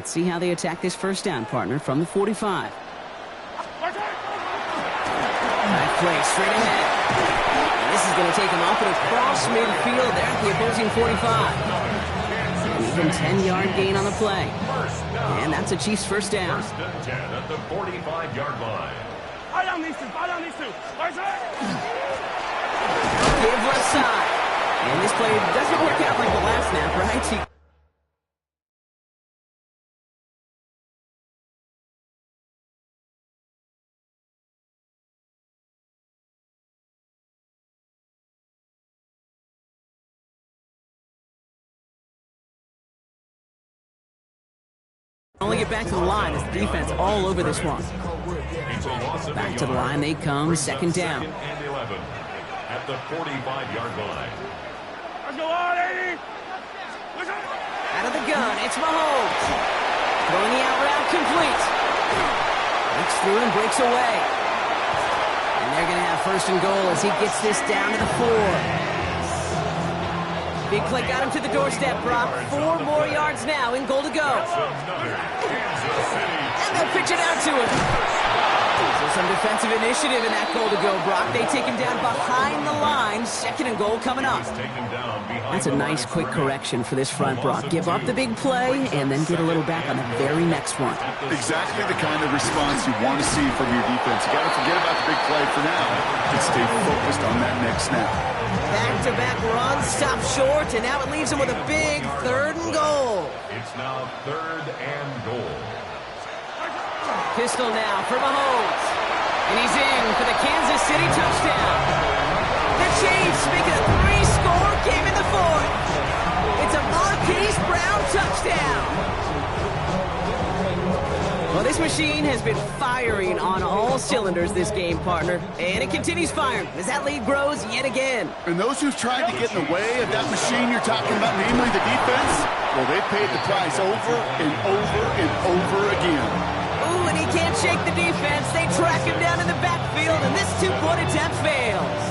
Let's see how they attack this first down, partner, from the 45. Nice play, straight ahead. And this is going to take him off and across midfield there at the opposing 45. An even 10-yard gain on the play. And that's a Chiefs first down. First and 10 at the 45-yard line. Give left side. And this play doesn't work out like the last snap, right? Only get back to the line as the defense all over this one. Back to the line they come, second down. Second and 11 at the 45-yard line. Out of the gun, it's Mahomes. Throwing the out route complete. Breaks through and breaks away. And they're going to have first and goal as he gets this down to the 4. Big play got him to the doorstep, Brock. 4 more yards now in goal to go. And they'll pitch it out to him. So some defensive initiative in that goal to go, Brock. They take him down behind the line. Second and goal coming up. That's a nice quick correction for this front, Brock. Give up the big play and then get a little back on the very next one. Exactly the kind of response you want to see from your defense. You got to forget about the big play for now and stay focused on that next snap. Back-to-back runs, stop short, and now it leaves him with a big third and goal. It's now third and goal. Pistol now for Mahomes. And he's in for the Kansas City touchdown. The Chiefs make a 3-score game in the 4th. It's a Marquise Brown touchdown. Well, this machine has been firing on all cylinders this game, partner. And it continues firing as that lead grows yet again. And those who've tried to get in the way of that machine you're talking about, namely the defense, well, they've paid the price over and over and over again. Ooh, and he can't shake the defense. They track him down in the backfield, and this 2-point attempt fails.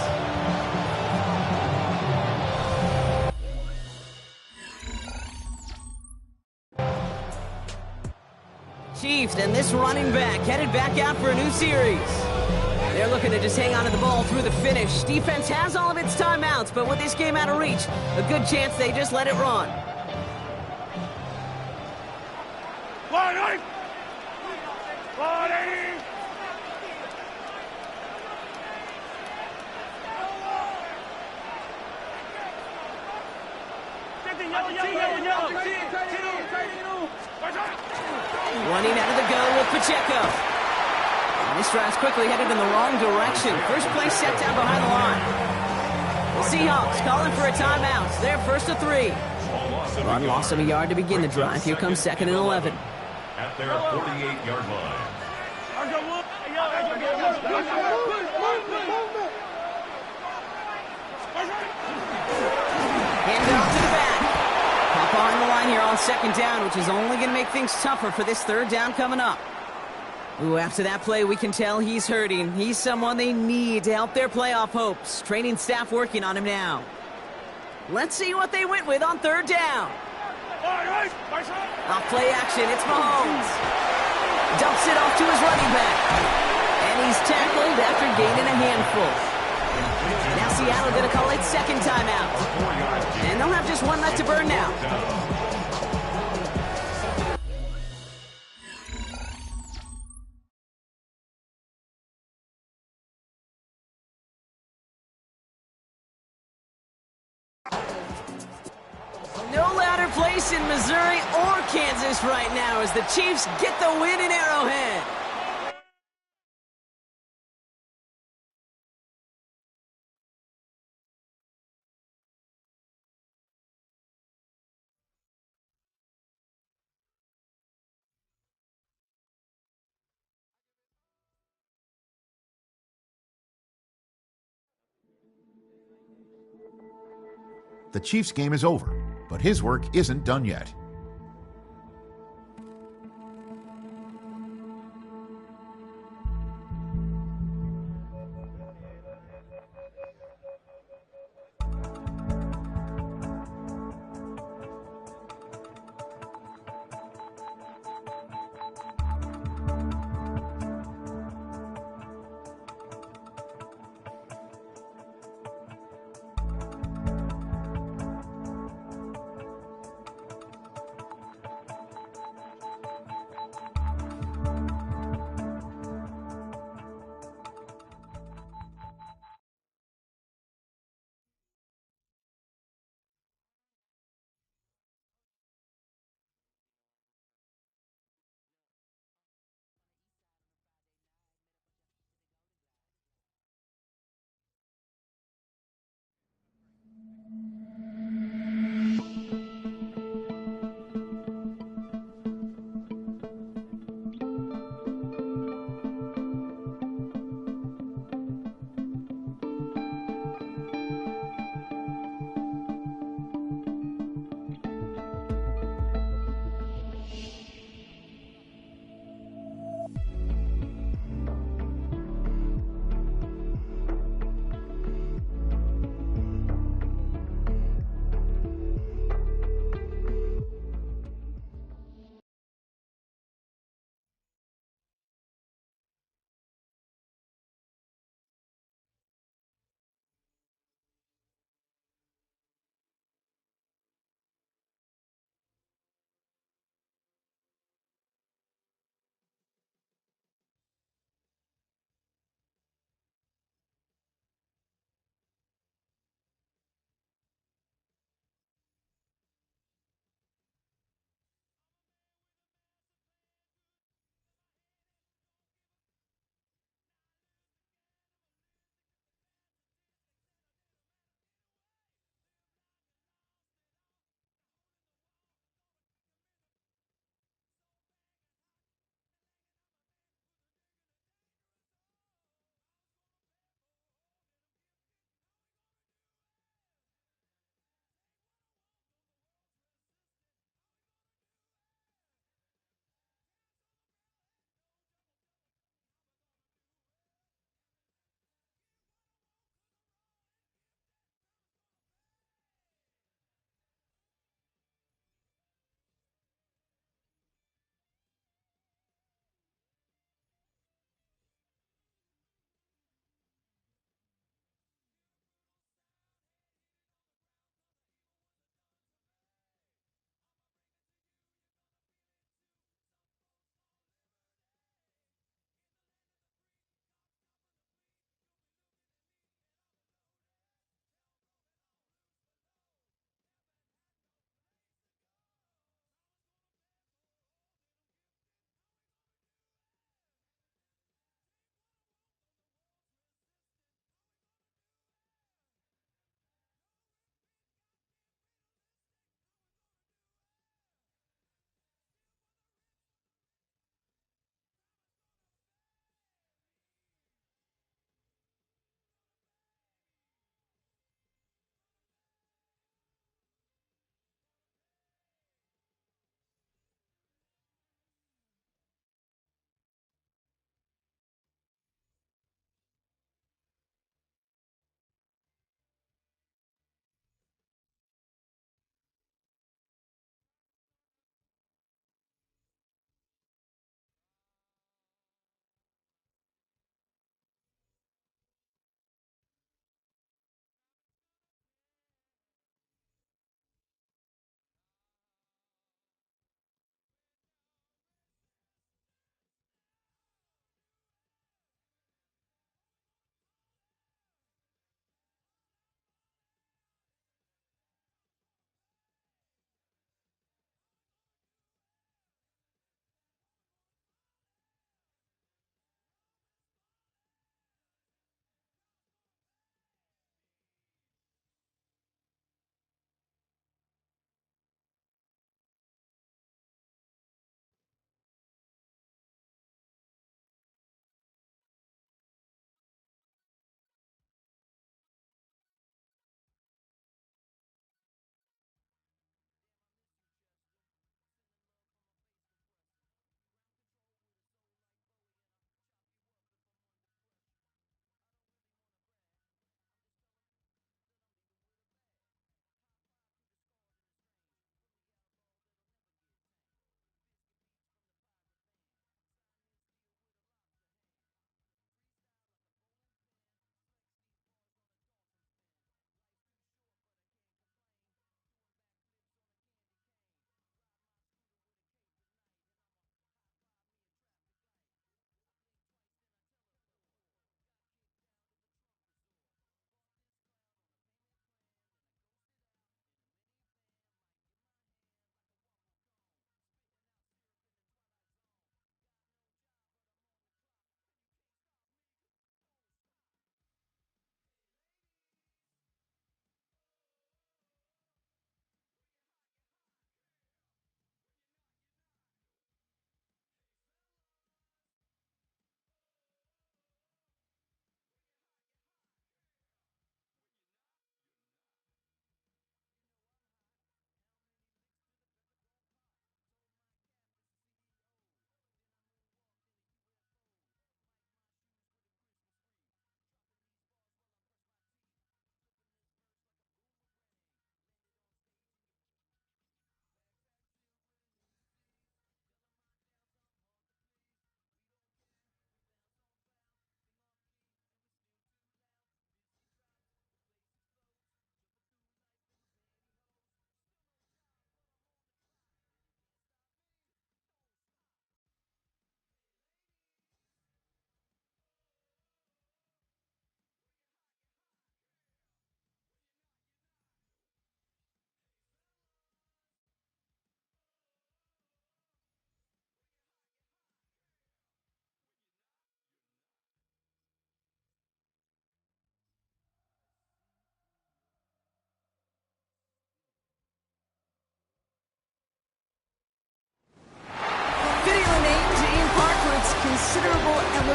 Chiefs and this running back headed back out for a new series. They're looking to just hang on to the ball through the finish. Defense has all of its timeouts, but with this game out of reach, a good chance they just let it run. Running out of the gun with Pacheco. And this drive's quickly headed in the wrong direction. First play set down behind the line. The Seahawks calling for a timeout. They're first to 3. Run loss of a yard to begin the drive. Here comes second and 11. At their 48-yard line. Hand it off to the back. Pop behind the line here on second down, which is only going to make things tougher for this third down coming up. Ooh, after that play, we can tell he's hurting. He's someone they need to help their playoff hopes. Training staff working on him now. Let's see what they went with on third down. Off play action, it's Mahomes. Dumps it off to his running back. And he's tackled after gaining a handful. Now Seattle going to call it second timeout. And they'll have just one left to burn now. No louder place in Missouri or Kansas right now as the Chiefs get the win in Arrowhead. The Chiefs' game is over, but his work isn't done yet.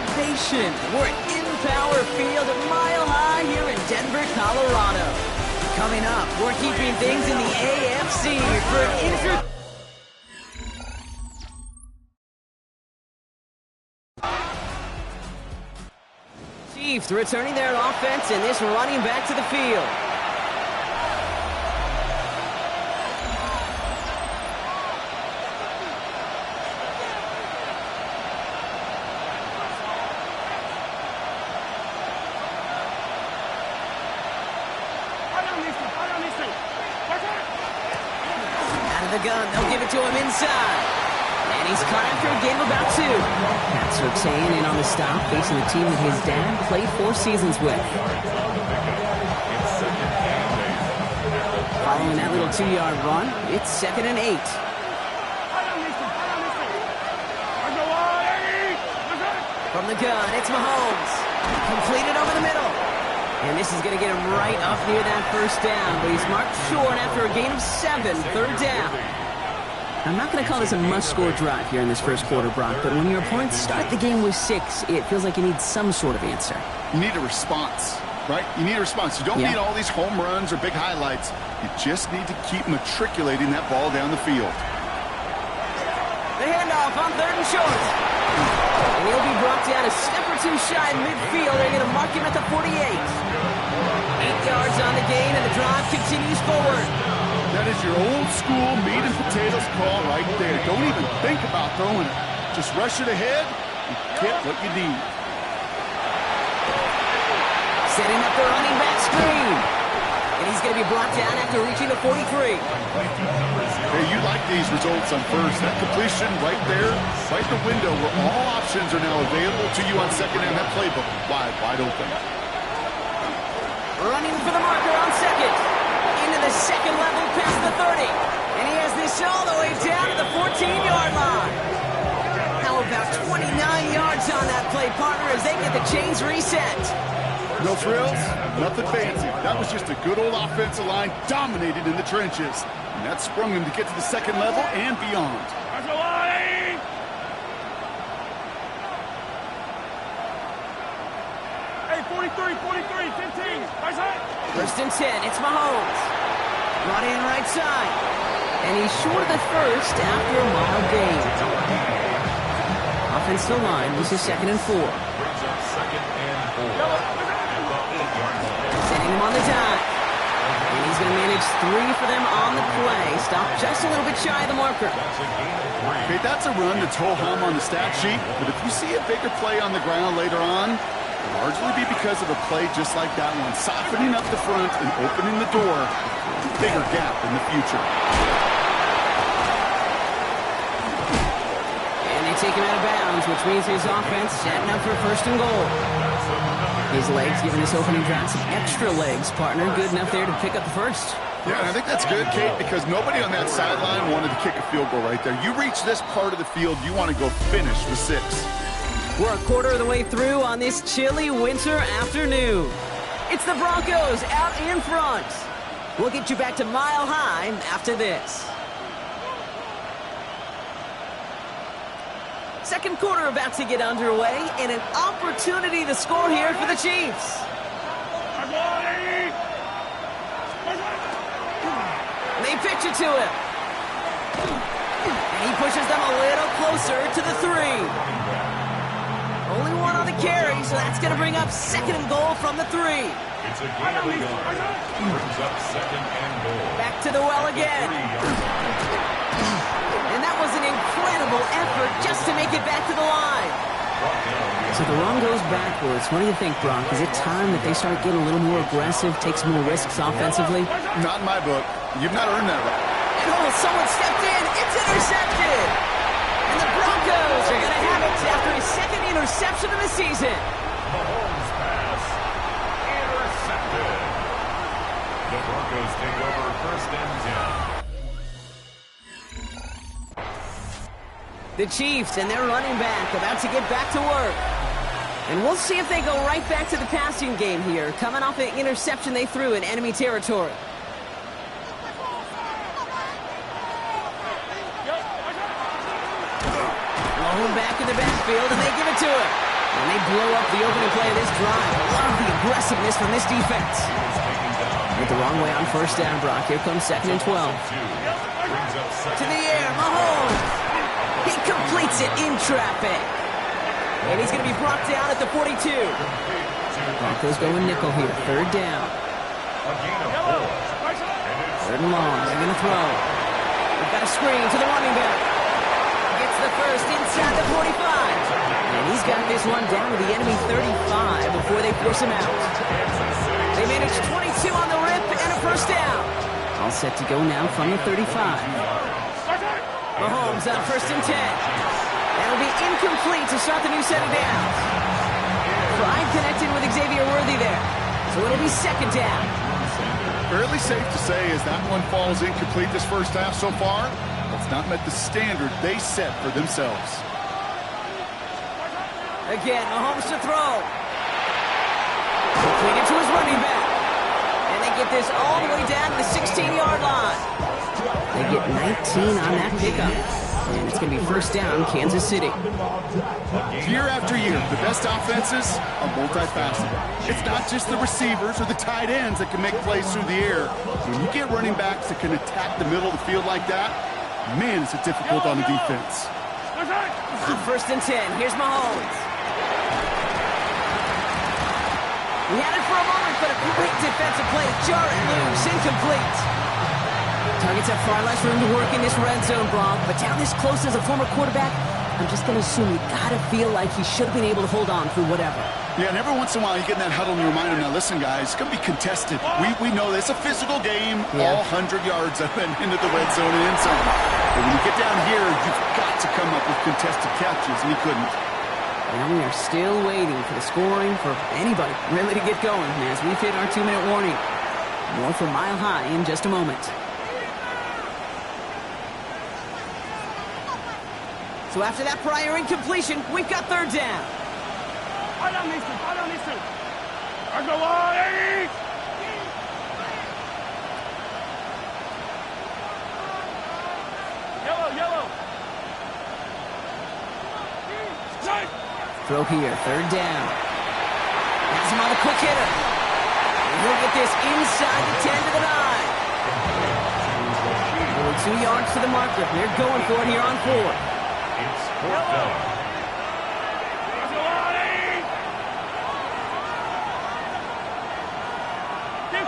elevation. We're in Power Field at Mile High here in Denver, Colorado. Coming up, we're keeping things in the AFC for an Chiefs returning their offense and this running back to the field. Out of the gun, they'll give it to him inside. And he's caught after a game of about 2. Pat Surtain in on the stop, facing the team that his dad played 4 seasons with. Following that little 2-yard run, it's 2nd and 8. From the gun, it's Mahomes. Completed over the middle. And this is going to get him right up near that first down, but he's marked short after a gain of 7, 3rd down. I'm not going to call this a must-score drive here in this first quarter, Brock, but when your opponents start the game with 6, it feels like you need some sort of answer. You need a response, right? You need a response. You don't need all these home runs or big highlights. You just need to keep matriculating that ball down the field. The handoff on 3rd and short. And he'll be brought down a step or 2 shy midfield. They're going to mark him at the 48. 8 yards on the gain, and the drive continues forward. That is your old school meat and potatoes call right there. Don't even think about throwing it. Just rush it ahead and get what you need. Setting up the running back screen. And he's going to be brought down after reaching the 43. Hey, you like these results on first. That completion right there, right the window where all options are now available to you on second and that playbook wide open. Running for the marker on second. Into the second level past the 30. And he has this all the way down to the 14-yard line. How about 29 yards on that play, partner, as they get the chains reset. No frills, nothing fancy. That was just a good old offensive line dominated in the trenches. And that sprung him to get to the second level and beyond. Hey, 43, 15. 1st and 10, it's Mahomes. Brought in right side. And he's short of the first after a mile gain. Offensive line, this is 2nd and 4. Setting him on the dime. And he's going to manage 3 for them on the play. Stopped just a little bit shy of the marker. Okay, that's a run that's ho-hum on the stat sheet, but if you see a bigger play on the ground later on, it'll largely be because of a play just like that one, softening up the front and opening the door for a bigger gap in the future. And they take him out of bounds, which means his offense setting up for 1st and goal. His legs giving this opening drive some extra legs, partner. Good enough there to pick up the first. Yeah, and I think that's good, Kate, because nobody on that sideline wanted to kick a field goal right there. You reach this part of the field, you want to go finish with 6. We're a quarter of the way through on this chilly winter afternoon. It's the Broncos out in front. We'll get you back to Mile High after this. Second quarter about to get underway, and an opportunity to score here for the Chiefs. They pitch it to him. And he pushes them a little closer to the 3. Only 1 on the carry, so that's going to bring up 2nd and goal from the 3. It's a gain of a yard. Brings up 2nd and goal. Back to the well again. And that was an incredible effort just to make it back to the line. So the run goes backwards. What do you think, Brock? Is it time that they start getting a little more aggressive, take some more risks offensively? Not in my book. You've not earned that right. Oh, someone stepped in. It's intercepted. And the Broncos are going to have it after his 2nd interception of the season. Mahomes pass. Intercepted. The Broncos take over 1st and 10. The Chiefs and their running back about to get back to work. And we'll see if they go right back to the passing game here, coming off an interception they threw in enemy territory. Low back in the backfield, and they give it to him. And they blow up the opening play of this drive. Love the aggressiveness from this defense. Went the wrong way on first down, Brock. Here comes 2nd and 12. To the air, Mahomes. He completes it in traffic. And he's going to be brought down at the 42. Broncos going nickel here. 3rd down. 3rd and long. They're going to throw. They've got a screen to the running back. Gets the first inside the 45. And he's got this one down to the enemy 35 before they force him out. They manage 22 on the rip and a first down. All set to go now from the 35. Mahomes on 1st and 10. That'll be incomplete to start the new set of downs. Pride connected with Xavier Worthy there. So it'll be 2nd down. Fairly safe to say as that one falls incomplete this first half so far, it's not met the standard they set for themselves. Again, Mahomes to throw. Completed to his running back. And they get this all the way down to the 16-yard line. They get 19 on that pickup. And it's going to be first down, Kansas City. Year after year, the best offenses are multifaceted. It's not just the receivers or the tight ends that can make plays through the air. When you get running backs that can attack the middle of the field like that, man, is it difficult on the defense. On 1st and 10, here's Mahomes. He had it for a moment, but a great defensive play. Jar it loose, incomplete. Targets have far less room to work in this red zone, Brock, but down this close as a former quarterback, I'm just going to assume you got to feel like he should have been able to hold on through whatever. Yeah, and every once in a while you get in that huddle and you remind him, now listen, guys, it's going to be contested. We know this. It's a physical game, all 100 yards up and into the red zone and end zone. But when you get down here, you've got to come up with contested catches, and he couldn't. And we are still waiting for the scoring for anybody really to get going as we've hit our 2-minute warning. More from Mile High in just a moment. So after that prior incompletion, we've got 3rd down. I don't need to. I go on, Eddie! Yellow. Throw here, 3rd down. Has him on a quick hitter. And he'll get this inside the 10 to the 9. Only 2 yards to the marker. They're going for it here on 4th. It's 4th down. 15.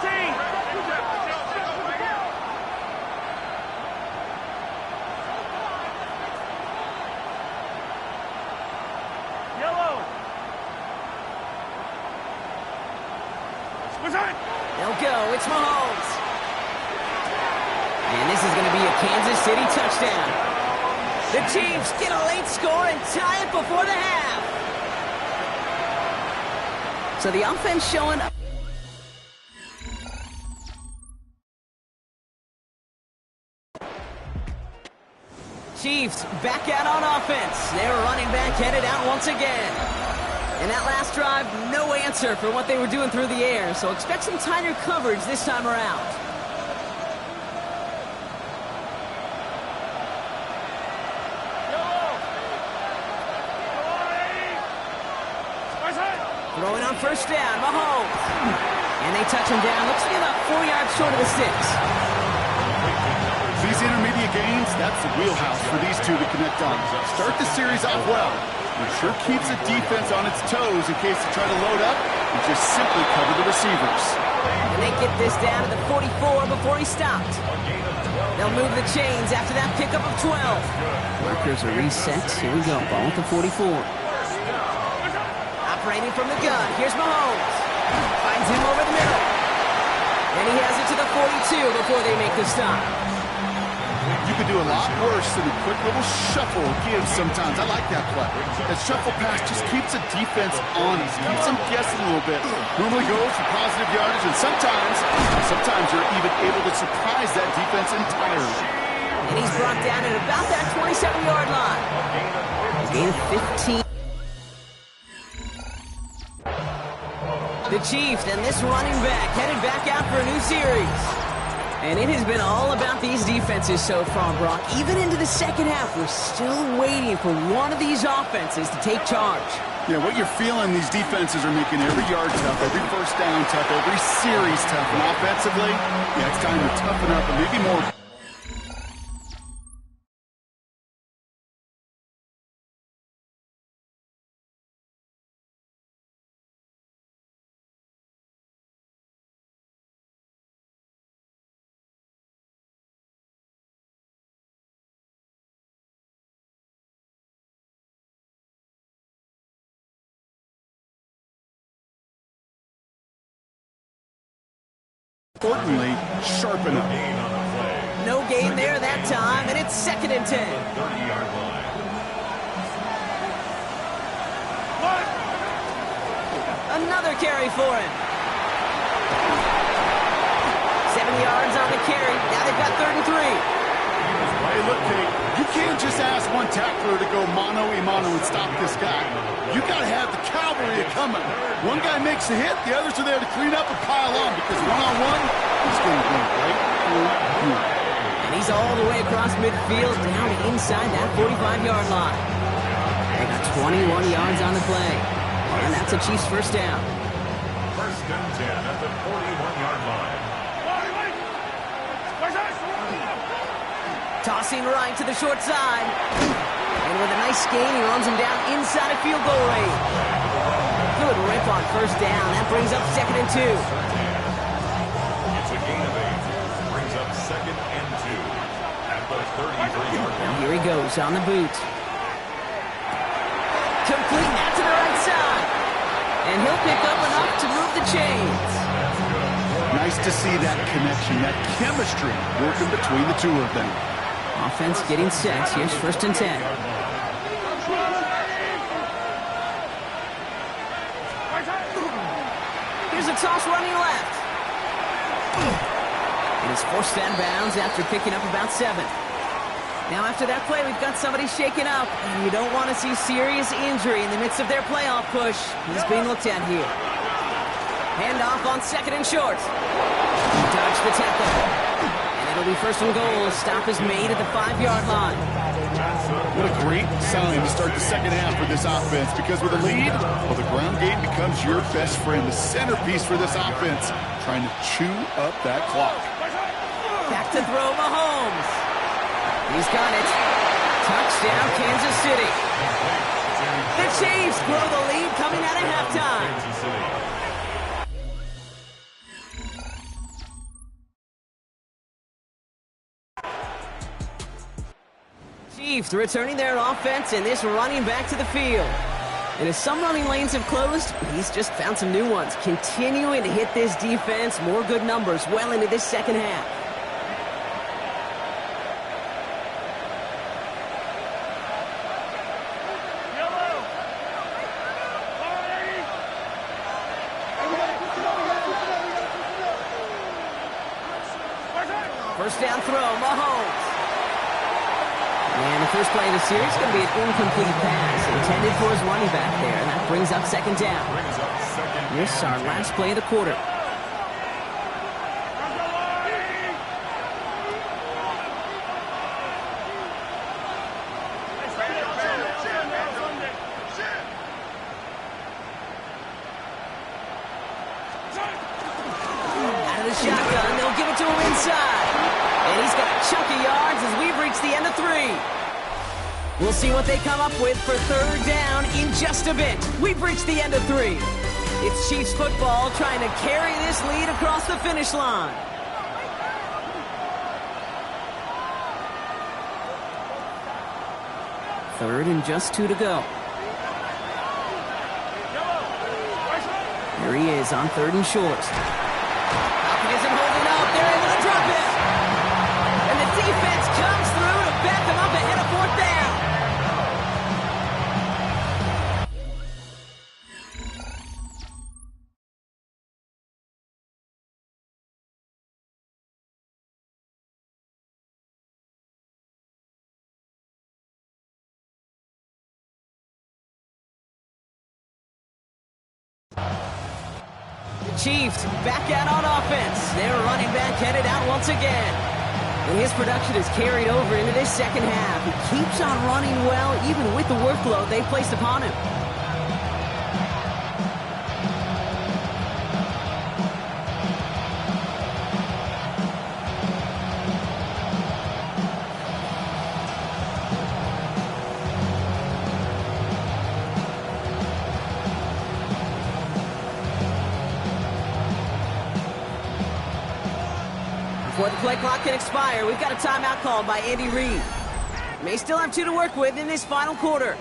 Yellow. They'll go. It's Mahomes. And this is going to be a Kansas City touchdown. The Chiefs get a late score and tie it before the half. So the offense showing up. Chiefs back out on offense. Their running back headed out once again. And that last drive, no answer for what they were doing through the air. So expect some tighter coverage this time around. Throwing on first down, Mahomes. And they touch him down. Looks to be about 4 yards short of the 6. These intermediate games, that's the wheelhouse for these two to connect on. Start the series off well. It sure keeps the defense on its toes in case they try to load up and just simply cover the receivers. And they get this down to the 44 before he stopped. They'll move the chains after that pickup of 12. Markers are reset. Here we go. Ball at the 44. Operating from the gun. Here's Mahomes. Finds him over the middle. And he has it to the 42 before they make the stop. You could do a lot worse than a quick little shuffle give sometimes. I like that play. That shuffle pass just keeps the defense honest, keeps them guessing a little bit. Normally goes for positive yardage, and sometimes you're even able to surprise that defense entirely. And he's brought down at about that 27-yard line. A gain of 15. The Chiefs and this running back headed back out for a new series. And it has been all about these defenses so far, Brock. Even into the second half, we're still waiting for one of these offenses to take charge. Yeah, what you're feeling, these defenses are making every yard tough, every first down tough, every series tough. And offensively, yeah, it's time to toughen up and maybe more. Importantly, sharpen up. No gain there that time, and it's 2nd and 10. 30-yard line. Another carry for him. 7 yards on the carry. Now they've got 3rd and 3. Hey, look, Kate, you can't just ask one tackler to go mano-a-mano and stop this guy. You got to have the cavalry coming. One guy makes a hit, the others are there to clean up and pile on, because one-on-one, he's going to go right through you. And he's all the way across midfield down inside that 45-yard line. They got 21 yards on the play. And that's a Chiefs first down. 1st and 10 at the 41-yard line. Tossing right to the short side. And with a nice gain, he runs him down inside of field goal range. Good rip on first down. That brings up 2nd and 2. It's a gain of 8. Brings up 2nd and 2 at the 33-yard line. Here he goes on the boot. Complete that to the right side. And he'll pick up enough to move the chains. Nice to see that connection, that chemistry working between the two of them. Offense getting set. Here's 1st and 10. Here's a toss running left. It is forced out of bounds after picking up about 7. Now after that play, we've got somebody shaken up, and you don't want to see serious injury in the midst of their playoff push. He's being looked at here. Handoff on 2nd and short. Dodge the tackle. It'll be 1st and goal. Stop is made at the 5-yard line. What a great sign to start the second half for this offense, because with a lead, well, the ground game becomes your best friend, the centerpiece for this offense, trying to chew up that clock. Back to throw Mahomes. He's got it. Touchdown, Kansas City. The Chiefs grow the lead coming out of halftime. Chiefs returning their offense and this running back to the field. And as some running lanes have closed, he's just found some new ones, continuing to hit this defense, more good numbers well into this second half. First down throw, Mahomes. And the first play of the series is going to be an incomplete pass intended for his running back there. And that brings up 2nd down. This our last play of the quarter. Out of the shotgun, they'll give it to him inside. And he's got a chunk of yards as we've reached the end of 3. We'll see what they come up with for 3rd down in just a bit. We've reached the end of 3. It's Chiefs football trying to carry this lead across the finish line. Third and just 2 to go. Here he is on 3rd and short. Falcon isn't holding up. They're able to drop it. And the defense comes through to back them up ahead of 4th down. The Chiefs back out on offense. Their running back headed out once again. And his production is carried over into this second half. He keeps on running well, even with the workload they've placed upon him. Before the play clock can expire, we've got a timeout called by Andy Reid. May still have 2 to work with in this final quarter.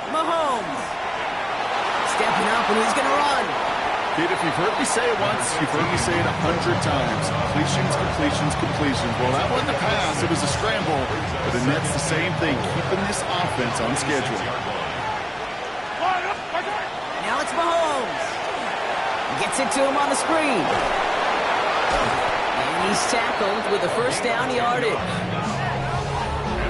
Mahomes. Stepping up, and he's going to run. Kid, if you've heard me say it once, you've heard me say it 100 times. Completions, completions, completions. Well, that wasn't a pass. It was a scramble. But the Nets, the same thing, keeping this offense on schedule. Now it's Mahomes. Gets it to him on the screen. And he's tackled with a first down yardage.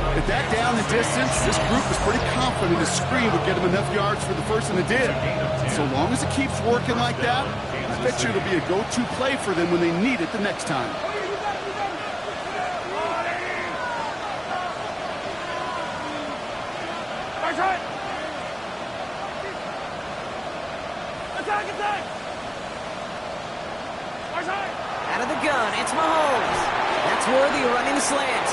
At that down and distance, this group was pretty confident the screen would get him enough yards for the first, and it did. So long as it keeps working like that, I bet you it'll be a go-to play for them when they need it the next time. Out of the gun, it's Mahomes. That's worthy of running the slant.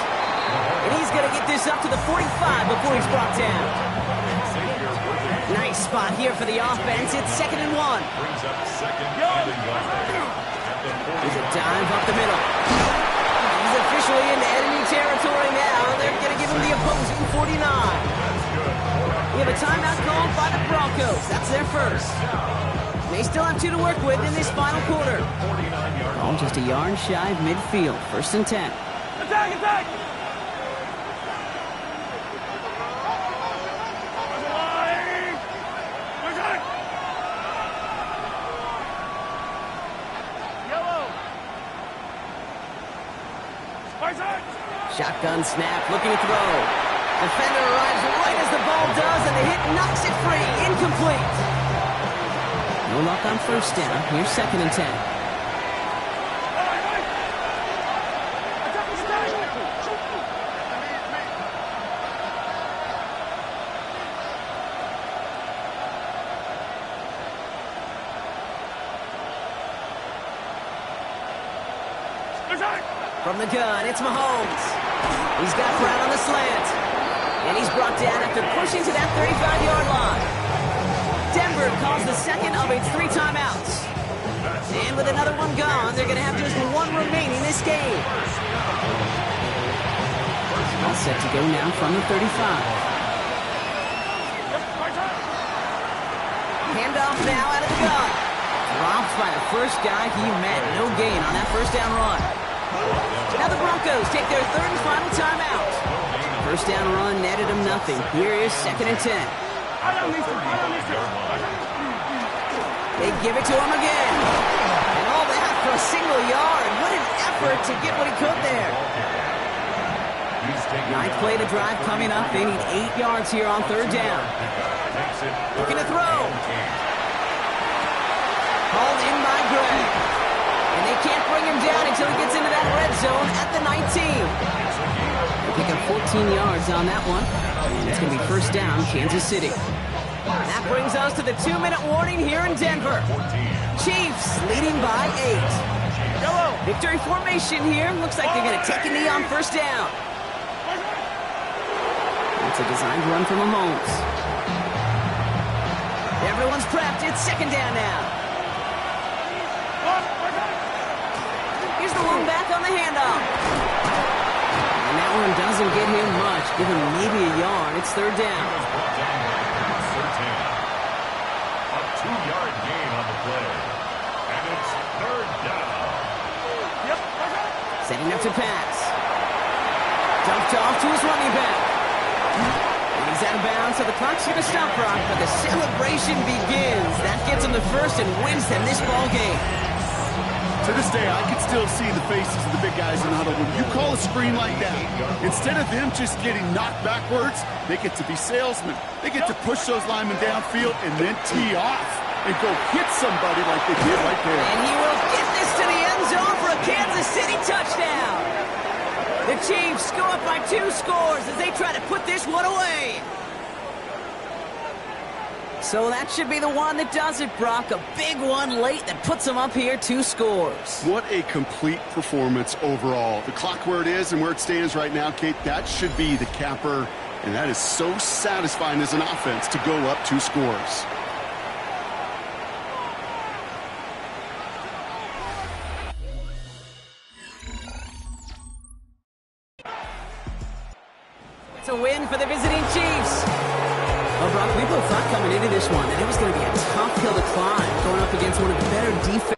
And he's going to get this up to the 45 before he's brought down. Nice spot here for the offense. It's 2nd and 1. Here's a dive up the middle. He's officially into enemy territory now. They're going to give him the opposing 49. We have a timeout called by the Broncos. That's their first. They still have 2 to work with in this final quarter. Oh, just a yard shy of midfield. 1st and 10. Attack, attack! Shotgun snap, looking to throw. Defender arrives right as the ball does, and the hit knocks it free. Incomplete. No luck on first down. Here's 2nd and 10. From the gun, it's Mahomes. He's got Brown on the slant. And he's brought down after pushing to that 35-yard line. Denver calls the second of its 3 timeouts. And with another one gone, they're going to have just 1 remaining this game. All set to go now from the 35. Handoff now out of the gun. Dropped by the first guy he met. No gain on that first down run. Now the Broncos take their 3rd and final timeout. First down run netted them nothing. Here is 2nd and 10. They give it to him again. And all that for a single yard. What an effort to get what he could there. 9th play of the drive coming up. They need 8 yards here on 3rd down. Looking to throw. Hauled in by Gray. And they can't bring him down until he gets into that red zone at the 19. They pick up 14 yards on that one. And it's going to be first down, Kansas City. That brings us to the 2-minute warning here in Denver. Chiefs leading by 8. Victory formation here. Looks like they're going to take a knee on first down. It's a designed run from Mahomes. Everyone's prepped. It's 2nd down now. Here's the one back on the handoff. And that one doesn't get him much. Give him maybe a yard. It's 3rd down. A 2-yard gain on the play. And it's 3rd down. Setting up to pass. Dumped off to his running back. And he's out of bounds, so the clock's going to stop, Brock, but the celebration begins. That gets him the first and wins them this ball game. To this day, I can still see the faces of the big guys in the huddle. When you call a screen like that, instead of them just getting knocked backwards, they get to be salesmen. They get to push those linemen downfield and then tee off and go hit somebody like they did right there. And he will get this to the end zone for a Kansas City touchdown. The Chiefs go up by 2 scores as they try to put this one away. So that should be the one that does it, Brock. A big one late that puts them up here 2 scores. What a complete performance overall. The clock where it is and where it stands right now, Kate, that should be the capper. And that is so satisfying as an offense to go up 2 scores. It's a win for the visiting Chiefs. Well, Brock, we both thought coming into this one that it was going to be a tough hill to climb, going up against one of the better defenses.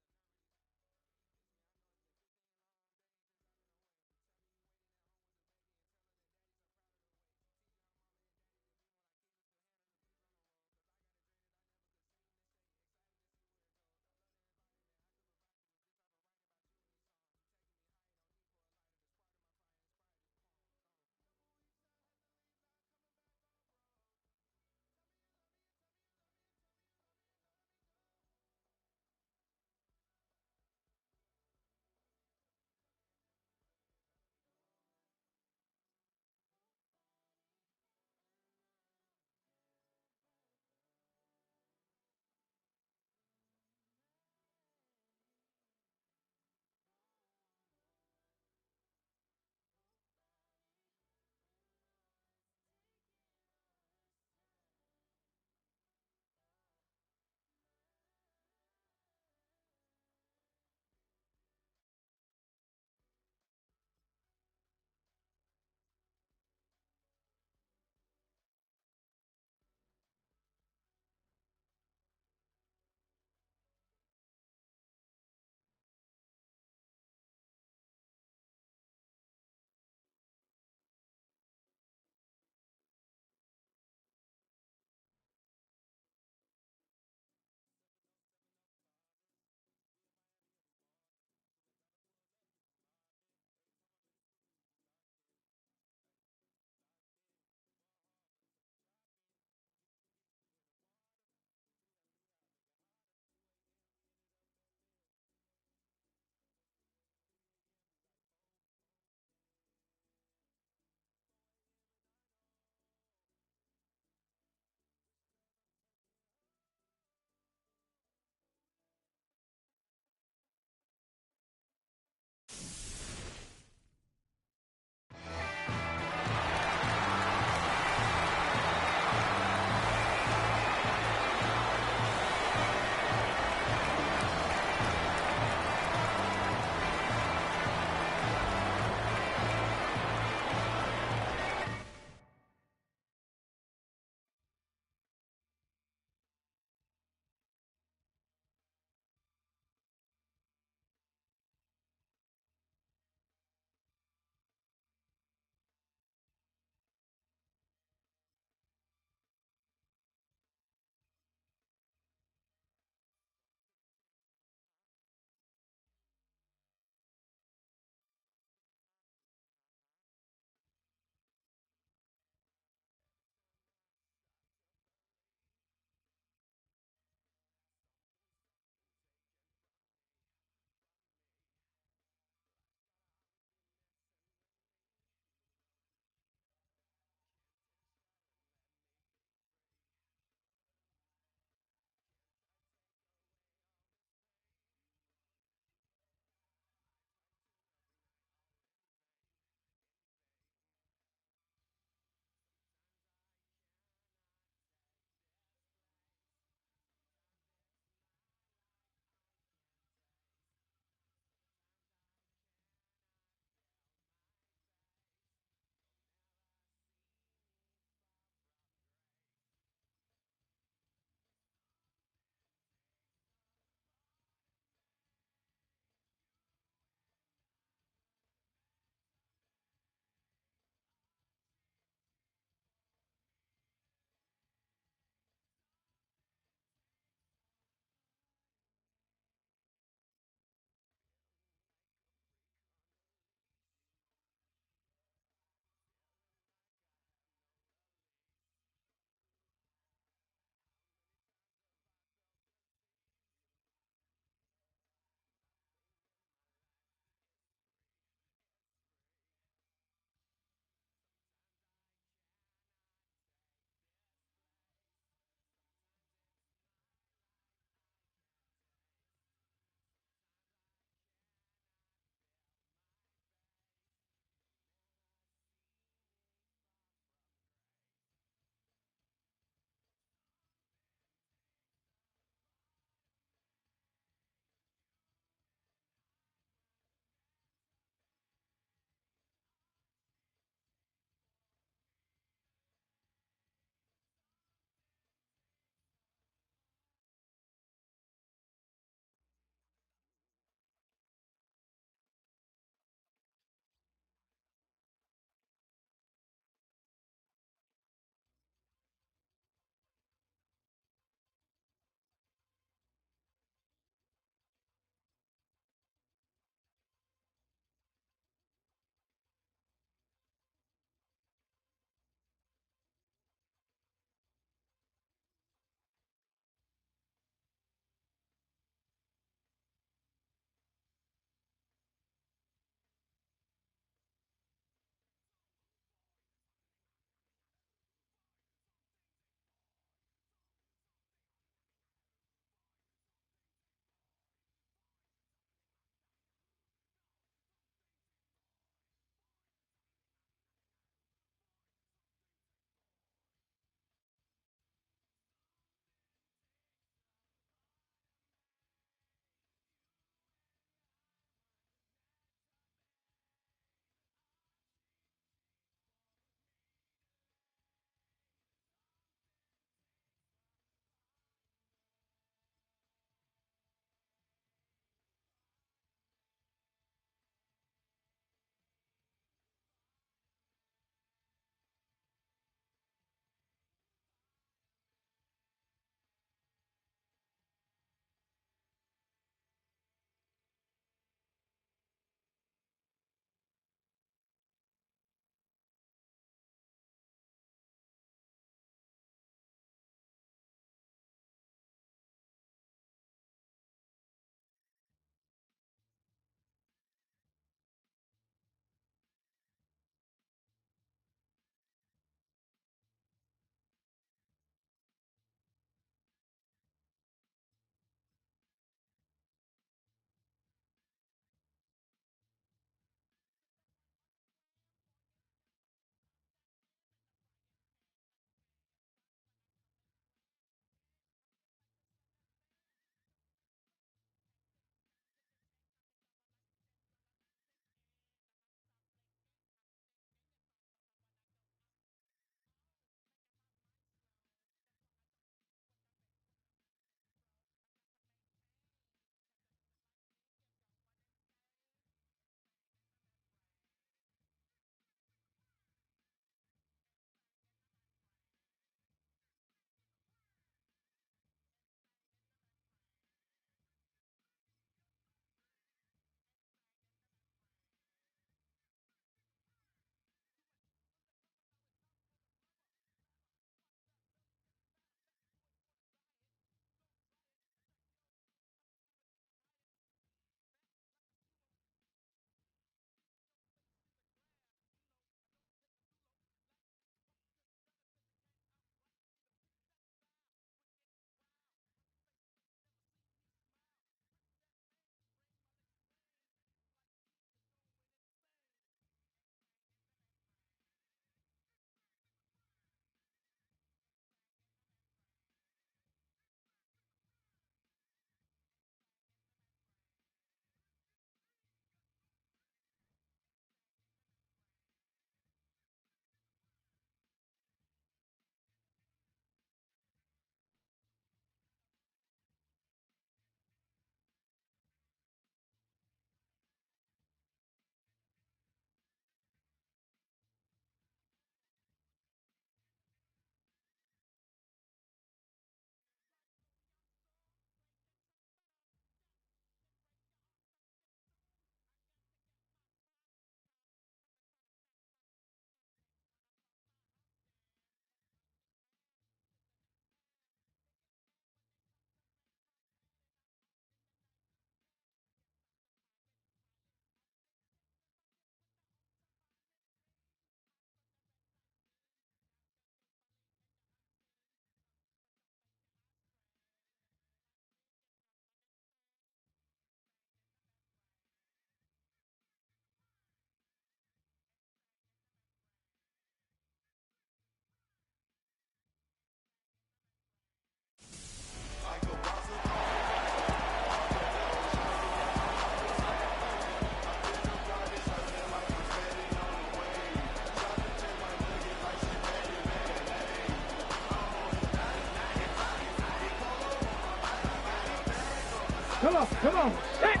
Come on. Set.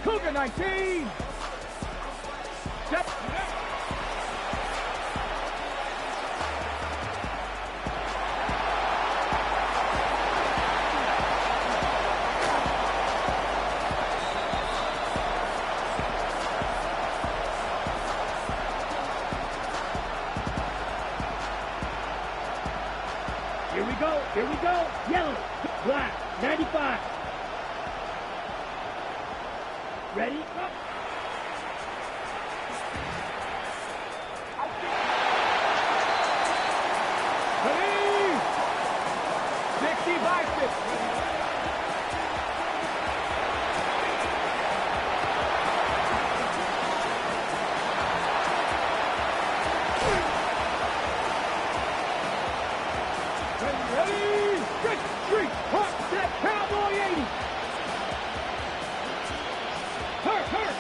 Cougar 19. Step. Here we go. Yellow. Black. 95. Ready? Up. Ready? 60 by 50. Ready? Good streak. Hot step. Cowboy 80. Hurt.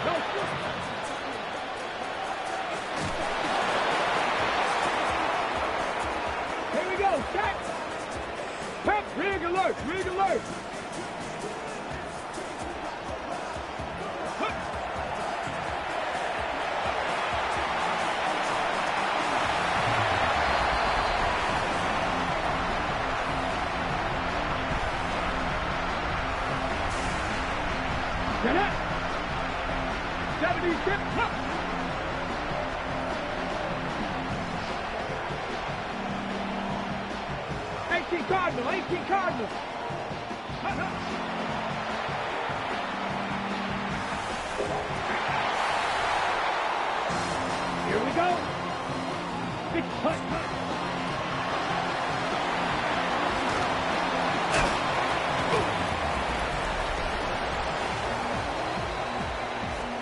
No. Here we go. Set. Pep. Rig alert. Get up! 76, up! Cardinal. Here we go. Big putt.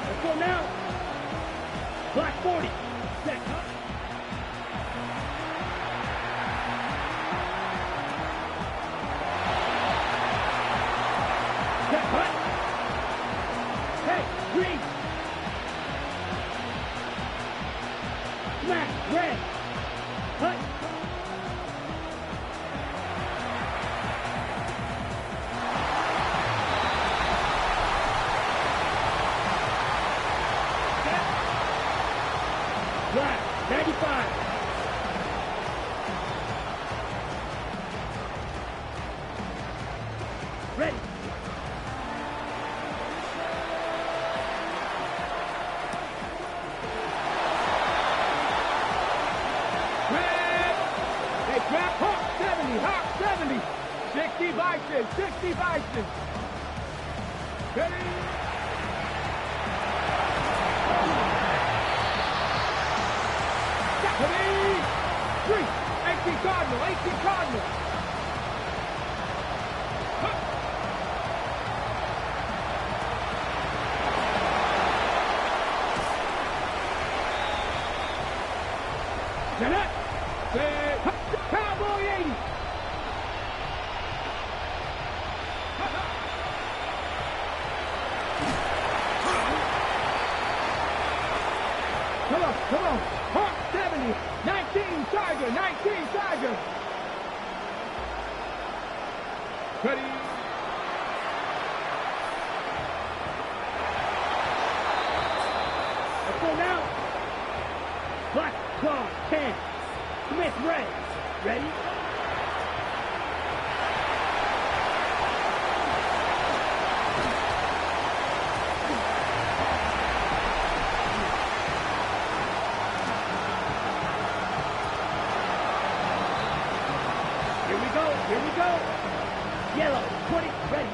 Let's go now. Black 40. Set. Set. Putt. Hey, green. Smash. Red. Putt. Black, 95. Ready. Grab. Hey, grab. Hawk 70. 60 Bison. Ready. Ready? 3. 18 Cardinal. Huh. Get up. Cowboy 80. Come on. Hawk 70. 19 Charger. Ready? Let's go now. Black Claw 10. Smith Red. Ready? Here we go. Yellow, 20, ready.